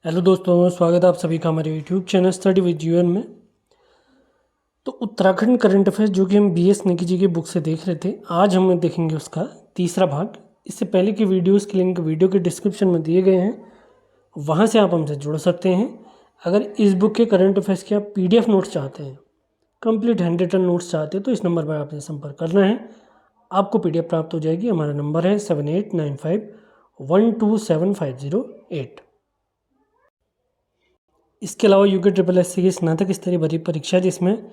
Hello दोस्तों, स्वागत है आप सभी का हमारे YouTube channel study with UN में। तो उत्तराखंड करंट अफेयर्स जो कि हम बीएस नेगी जी की बुक से देख रहे थे, आज हम देखेंगे उसका तीसरा भाग। इससे पहले की वीडियोस के लिंक वीडियो के डिस्क्रिप्शन में दिए गए हैं, वहाँ से आप हमसे जुड़ सकते हैं। अगर इस बुक के करंट अफेयर्स के आप PDF नोट्स चाहते हैं, कंप्लीट हैंड रिटन नोट्स चाहते हैं, तो इस नंबर पर आपने संपर्क करना है। आपको PDF प्राप्त हो जाएगी। हमारा नंबर है 7895127508। इसके अलावा यूके SSS की स्नातक स्तरीय भर्ती परीक्षा, जिसमें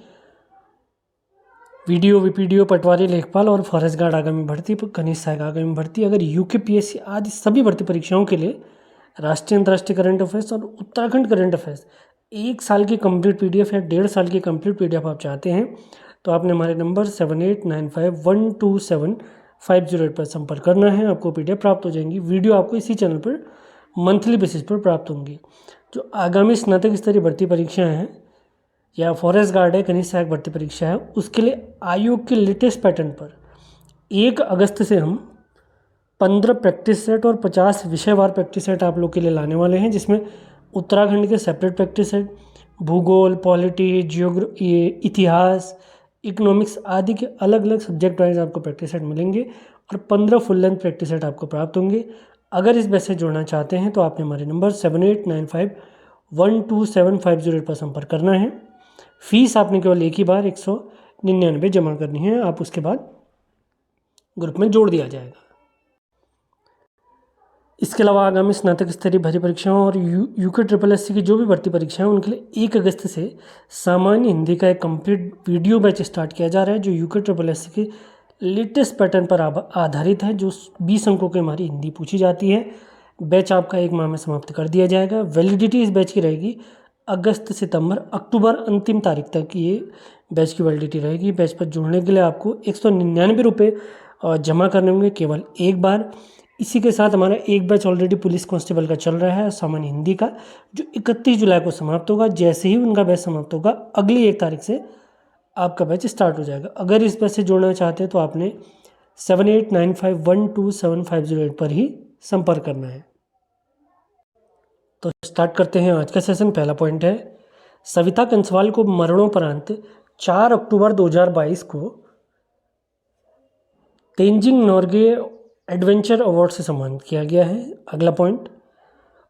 वीडियो, वीपीडीओ, पटवारी, लेखपाल और फॉरेस्ट गार्ड आगामी भर्ती, खनिज सहायक आगामी भर्ती, अगर UKPSC आदि सभी भर्ती परीक्षाओं के लिए राष्ट्रीय अंतर्राष्ट्रीय करंट अफेयर्स और उत्तराखंड करंट अफेयर्स 1 साल की कंप्लीट PDF या 1.5 साल की कंप्लीट PDF आप चाहते हैं, तो आपने हमारे नंबर 7895127508 पर संपर्क करना है। आपको PDF प्राप्त हो जाएंगी। वीडियो आपको इसी चैनल पर मंथली बेसिस पर प्राप्त होंगी। जो आगामी स्नातक स्तरीय भर्ती परीक्षाएं हैं या फॉरेस्ट गार्ड है, खनिज सहायक भर्ती परीक्षा है, उसके लिए आयोग के लेटेस्ट पैटर्न पर 1 अगस्त से हम 15 प्रैक्टिस सेट और 50 विषयवार प्रैक्टिस सेट आप लोग के लिए लाने वाले हैं, जिसमें उत्तराखंड के सेपरेट प्रैक्टिस सेट, भूगोल, पॉलिटी, इतिहास, इकोनॉमिक्स आदि के अलग अलग सब्जेक्ट वाइज आपको प्रैक्टिस सेट मिलेंगे और 15 फुल लेंथ प्रैक्टिस सेट आपको प्राप्त होंगे। अगर इस बैच से जुड़ना चाहते हैं तो आपने हमारे नंबर 7895127508 पर संपर्क करना है। फीस आपने केवल एक ही बार 199 जमा करनी है। आप उसके बाद ग्रुप में जोड़ दिया जाएगा। इसके अलावा आगामी स्नातक स्तरीय भर्ती परीक्षाओं और यूके SSS की जो भी भर्ती परीक्षाएं हैं, उनके लिए 1 अगस्त से सामान्य हिंदी का एक कंप्लीट वीडियो बैच स्टार्ट किया जा रहा है, जो यूके SSS के लेटेस्ट पैटर्न पर आधारित है, जो 20 अंकों की हमारी हिंदी पूछी जाती है। बैच आपका 1 माह में समाप्त कर दिया जाएगा। वैलिडिटी इस बैच की रहेगी अगस्त, सितंबर, अक्टूबर अंतिम तारीख तक की ये बैच की वैलिडिटी रहेगी। बैच पर जुड़ने के लिए आपको 199 रुपये जमा करने होंगे केवल एक बार। इसी के साथ हमारा एक बैच ऑलरेडी पुलिस कांस्टेबल का चल रहा है, सामान्य हिंदी का, जो 31 जुलाई को समाप्त होगा। जैसे ही उनका बैच समाप्त होगा, अगली 1 तारीख से आपका बैच स्टार्ट हो जाएगा। अगर इस बैच से जुड़ना चाहते हैं तो आपने 7895127508 पर ही संपर्क करना है। तो स्टार्ट करते हैं आज का सेशन। पहला पॉइंट है, सविता कंसवाल को मरणोपरांत 4 अक्टूबर 2022 को तेंजिंग नोर्गे एडवेंचर अवार्ड से सम्मानित किया गया है। अगला पॉइंट,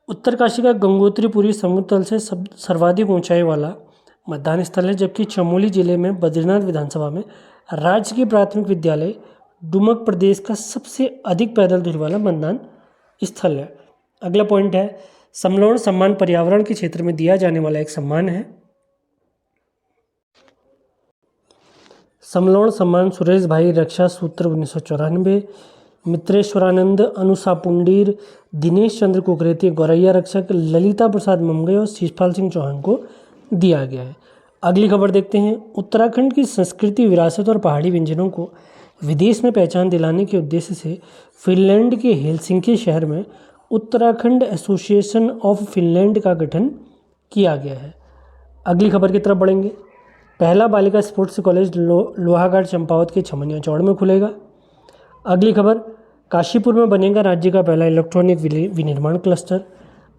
उत्तरकाशी का गंगोत्रीपुरी समुद्र तल से सर्वाधिक ऊंचाई वाला मतदान स्थल है, जबकि चमोली जिले में बद्रीनाथ विधानसभा में राज्य की प्राथमिक विद्यालय डुमक प्रदेश का सबसे अधिक पैदल दूरी वाला मतदान स्थल है। अगला पॉइंट है, समलोन सम्मान पर्यावरण के क्षेत्र में दिया जाने वाला एक सम्मान है। समलोन सम्मान सुरेश भाई रक्षा सूत्र 1994, मित्रेश्वरानंद अनुसापुंडीर, दिनेश चंद्र कुकरेती गौरैया रक्षक, ललिता प्रसाद ममगे और शिषपाल सिंह चौहान को दिया गया है। अगली खबर देखते हैं, उत्तराखंड की संस्कृति, विरासत और पहाड़ी व्यंजनों को विदेश में पहचान दिलाने के उद्देश्य से फिनलैंड के हेलसिंकी शहर में उत्तराखंड एसोसिएशन ऑफ फिनलैंड का गठन किया गया है। अगली खबर की तरफ बढ़ेंगे, पहला बालिका स्पोर्ट्स कॉलेज लोहागढ़ चंपावत के छमनिया चौड़ में खुलेगा। अगली खबर, काशीपुर में बनेगा राज्य का पहला इलेक्ट्रॉनिक विनिर्माण क्लस्टर।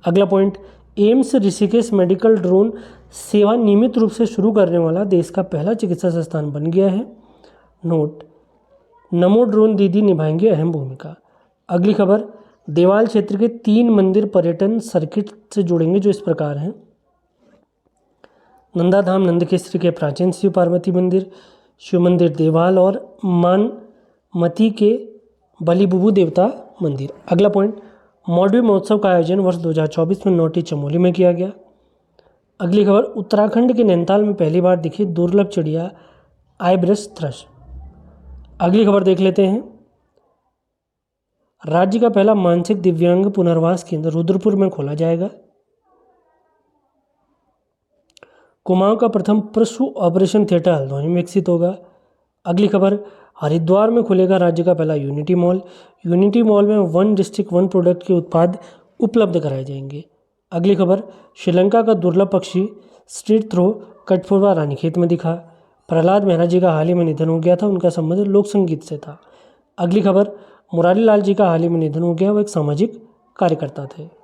अगला point, AIIMS Rishikesh medical drone सेवा नियमित रूप से शुरू करने वाला देश का पहला चिकित्सा संस्थान बन गया है। नोट, नमो ड्रोन दीदी निभाएंगे अहम भूमिका। अगली खबर, देवाल क्षेत्र के 3 मंदिर पर्यटन सर्किट से जुड़ेंगे, जो इस प्रकार हैं, नंदाधाम नंदकेसरी के प्राचीन शिव पार्वती मंदिर, शिव मंदिर देवाल और मानमती के बलिबुबु देवता मंदिर। अगला पॉइंट, मौडवी महोत्सव का आयोजन वर्ष 2024 में नौटी चमोली में किया गया। अगली खबर, उत्तराखंड के नैनीताल में पहली बार दिखी दुर्लभ चिड़िया आईब्रश थ्रश। अगली खबर देख लेते हैं, राज्य का पहला मानसिक दिव्यांग पुनर्वास केंद्र रुद्रपुर में खोला जाएगा। कुमाऊं का प्रथम पशु ऑपरेशन थिएटर हल्द्वानी में विकसित होगा। अगली खबर, हरिद्वार में खुलेगा राज्य का पहला यूनिटी मॉल। यूनिटी मॉल में 1 डिस्ट्रिक्ट 1 प्रोडक्ट के उत्पाद उपलब्ध कराए जाएंगे। अगली खबर, श्रीलंका का दुर्लभ पक्षी स्ट्रीट थ्रो कटफोरवा रानीखेत में दिखा। प्रहलाद मेहरा जी का हाल ही में निधन हो गया था, उनका संबंध लोक संगीत से था। अगली खबर, मुरारी लाल जी का हाल ही में निधन हो गया, वो एक सामाजिक कार्यकर्ता थे।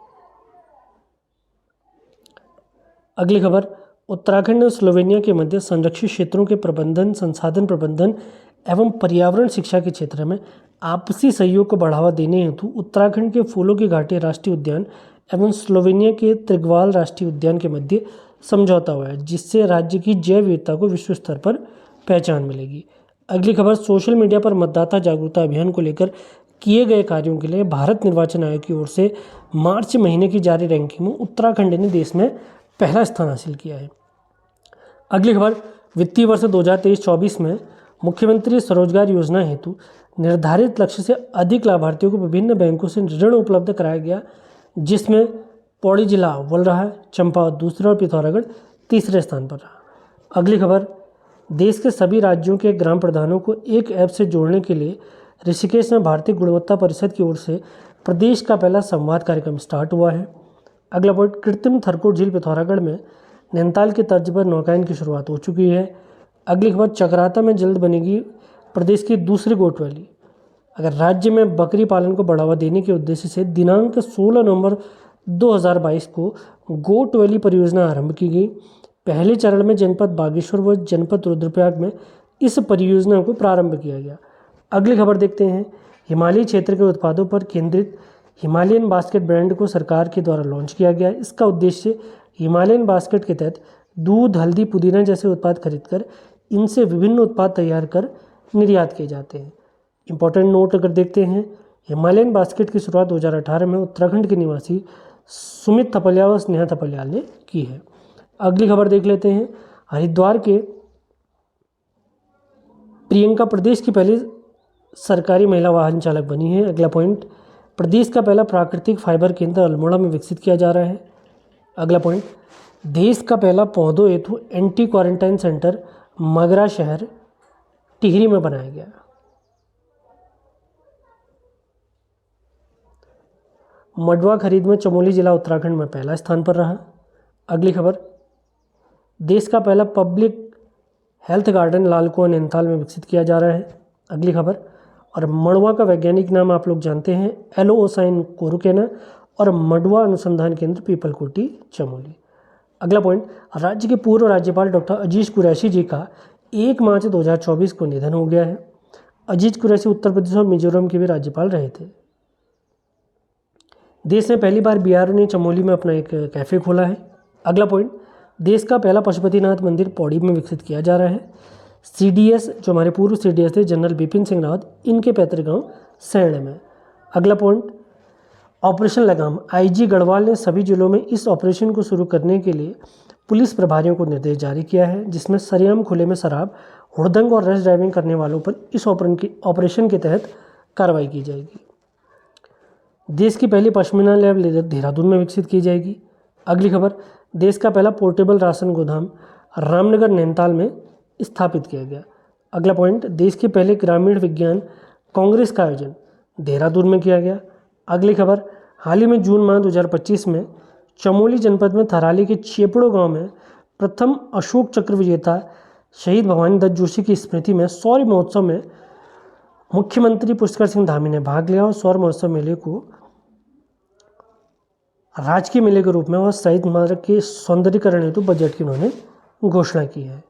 अगली खबर, उत्तराखंड और स्लोवेनिया के मध्य संरक्षित क्षेत्रों के प्रबंधन, संसाधन प्रबंधन एवं पर्यावरण शिक्षा के क्षेत्र में आपसी सहयोग को बढ़ावा देने हेतु उत्तराखंड के फूलों की घाटी राष्ट्रीय उद्यान एवं स्लोवेनिया के त्रिग्वाल राष्ट्रीय उद्यान के मध्य समझौता हुआ है, जिससे राज्य की जैव विविधता को विश्व स्तर पर पहचान मिलेगी। अगली खबर, सोशल मीडिया पर मतदाता जागरूकता अभियान को लेकर किए गए कार्यों के लिए भारत निर्वाचन आयोग की ओर से मार्च महीने की जारी रैंकिंग में उत्तराखंड ने देश में पहला स्थान हासिल किया है। अगली खबर, वित्तीय वर्ष 2023-24 में मुख्यमंत्री स्वरोजगार योजना हेतु निर्धारित लक्ष्य से अधिक लाभार्थियों को विभिन्न बैंकों से ऋण उपलब्ध कराया गया, जिसमें पौड़ी जिला अव्वल रहा, चंपावत दूसरे और पिथौरागढ़ तीसरे स्थान पर रहा। अगली खबर, देश के सभी राज्यों के ग्राम प्रधानों को एक ऐप से जोड़ने के लिए ऋषिकेश में भारतीय गुणवत्ता परिषद की ओर से प्रदेश का पहला संवाद कार्यक्रम स्टार्ट हुआ है। अगला पॉइंट, कृत्रिम थरकोट झील पिथौरागढ़ में नैनीताल की तर्ज पर नौकायन की शुरुआत हो चुकी है। अगली खबर, चकराता में जल्द बनेगी प्रदेश की दूसरी गोट वैली। अगर राज्य में बकरी पालन को बढ़ावा देने के उद्देश्य से दिनांक 16 नवंबर 2022 को गोट वैली परियोजना आरंभ की गई। पहले चरण में जनपद बागेश्वर व जनपद रुद्रप्रयाग में इस परियोजना को प्रारंभ किया गया। अगली खबर देखते हैं, हिमालयी क्षेत्र के उत्पादों पर केंद्रित हिमालयन बास्केट ब्रांड को सरकार के द्वारा लॉन्च किया गया। इसका उद्देश्य हिमालयन बास्केट के तहत दूध, हल्दी, पुदीना जैसे उत्पाद खरीदकर इनसे विभिन्न उत्पाद तैयार कर निर्यात किए जाते हैं। इंपॉर्टेंट नोट अगर देखते हैं, हिमालयन बास्केट की शुरुआत 2018 में उत्तराखंड के निवासी सुमित थपलिया व स्नेहा थपलियाल ने की है। अगली खबर देख लेते हैं, हरिद्वार के प्रियंका प्रदेश की पहली सरकारी महिला वाहन चालक बनी है। अगला पॉइंट, प्रदेश का पहला प्राकृतिक फाइबर केंद्र अल्मोड़ा में विकसित किया जा रहा है। अगला पॉइंट, देश का पहला पौधों हेतु एंटी क्वारंटाइन सेंटर मगरा शहर टिहरी में बनाया गया। मडवा खरीद में चमोली जिला उत्तराखंड में पहला स्थान पर रहा। अगली खबर, देश का पहला पब्लिक हेल्थ गार्डन लाल कुआं नैनीताल में विकसित किया जा रहा है। अगली खबर, और मड़वा का वैज्ञानिक नाम आप लोग जानते हैं एलोओसाइन कोरुकेना और मडवा अनुसंधान केंद्र पीपलकोटी चमोली। अगला पॉइंट, राज्य के पूर्व राज्यपाल डॉक्टर अजीज कुरैशी जी का 1 मार्च 2024 को निधन हो गया है। अजीज कुरैशी उत्तर प्रदेश और मिजोरम के भी राज्यपाल रहे थे। देश में पहली बार बीआरओ ने चमोली में अपना एक कैफ़े खोला है। अगला पॉइंट, देश का पहला पशुपतिनाथ मंदिर पौड़ी में विकसित किया जा रहा है। सीडीएस जो हमारे पूर्व सीडीएस थे जनरल बिपिन सिंह रावत, इनके पैतृक गांव सैण में। अगला पॉइंट, ऑपरेशन लगाम, आईजी गढ़वाल ने सभी जिलों में इस ऑपरेशन को शुरू करने के लिए पुलिस प्रभारियों को निर्देश जारी किया है, जिसमें सरेआम खुले में शराब, हुड़दंग और रैश ड्राइविंग करने वालों पर इस ऑपरेशन के तहत कार्रवाई की जाएगी। देश की पहली पश्मीना लैब देहरादून में विकसित की जाएगी। अगली खबर, देश का पहला पोर्टेबल राशन गोदाम रामनगर नैनीताल में स्थापित किया गया। अगला पॉइंट, देश के पहले ग्रामीण विज्ञान कांग्रेस का आयोजन देहरादून में किया गया। अगली खबर, हाल ही में जून माह 2025 में चमोली जनपद में थराली के चेपड़ो गांव में प्रथम अशोक चक्र विजेता शहीद भवानी दत्त जोशी की स्मृति में सौर महोत्सव में मुख्यमंत्री पुष्कर सिंह धामी ने भाग लिया और सौर महोत्सव मेले को राजकीय मेले के रूप में और शहीद स्मारक के सौंदर्यीकरण हेतु बजट की उन्होंने घोषणा की है।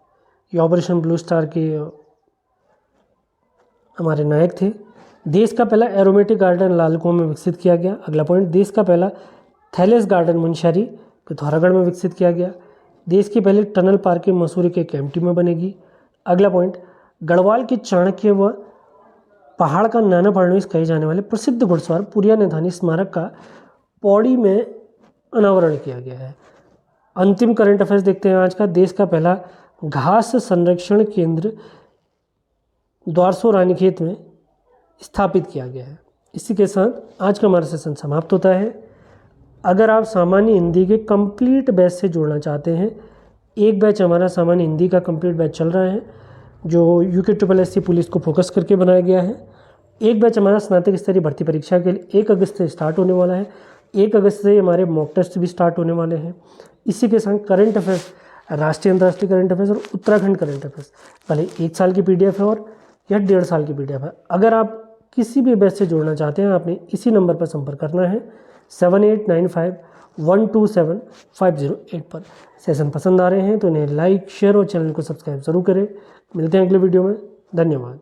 ये ऑपरेशन ब्लू स्टार के हमारे नायक थे। देश का पहला एरोमेटिक गार्डन लाल कुआं में विकसित किया गया। अगला पॉइंट, देश का पहला थैलेस गार्डन मुंशियारी पिथौरागढ़ में विकसित किया गया। देश की पहली टनल पार्किंग मसूरी के केम्प्टी में बनेगी। अगला पॉइंट, गढ़वाल के चाणक्य व पहाड़ का नाना फडणवीस कहे जाने वाले प्रसिद्ध घुड़सवार पुरिया निधानी स्मारक का पौड़ी में अनावरण किया गया है। अंतिम करंट अफेयर्स देखते हैं आज का, देश का पहला घास संरक्षण केंद्र द्वारसो रानीखेत में स्थापित किया गया है। इसी के साथ आज का हमारा सेशन समाप्त होता है। अगर आप सामान्य हिंदी के कंप्लीट बैच से जुड़ना चाहते हैं, एक बैच हमारा सामान्य हिंदी का कंप्लीट बैच चल रहा है जो UKSSC पुलिस को फोकस करके बनाया गया है। एक बैच हमारा स्नातक स्तरीय भर्ती परीक्षा के लिए 1 अगस्त से स्टार्ट होने वाला है। 1 अगस्त से हमारे मॉक टेस्ट भी स्टार्ट होने वाले हैं। इसी के साथ करंट अफेयर्स, राष्ट्रीय अंतर्राष्ट्रीय करंट अफेयर्स और उत्तराखंड करंट अफेयर्स, भले 1 साल की PDF है और या 1.5 साल की PDF है। अगर आप किसी भी बैच से जुड़ना चाहते हैं, आपने इसी नंबर पर संपर्क करना है 7895 127-508 पर। सेशन पसंद आ रहे हैं तो इन्हें लाइक, शेयर और चैनल को सब्सक्राइब ज़रूर करें। मिलते हैं अगले वीडियो में। धन्यवाद।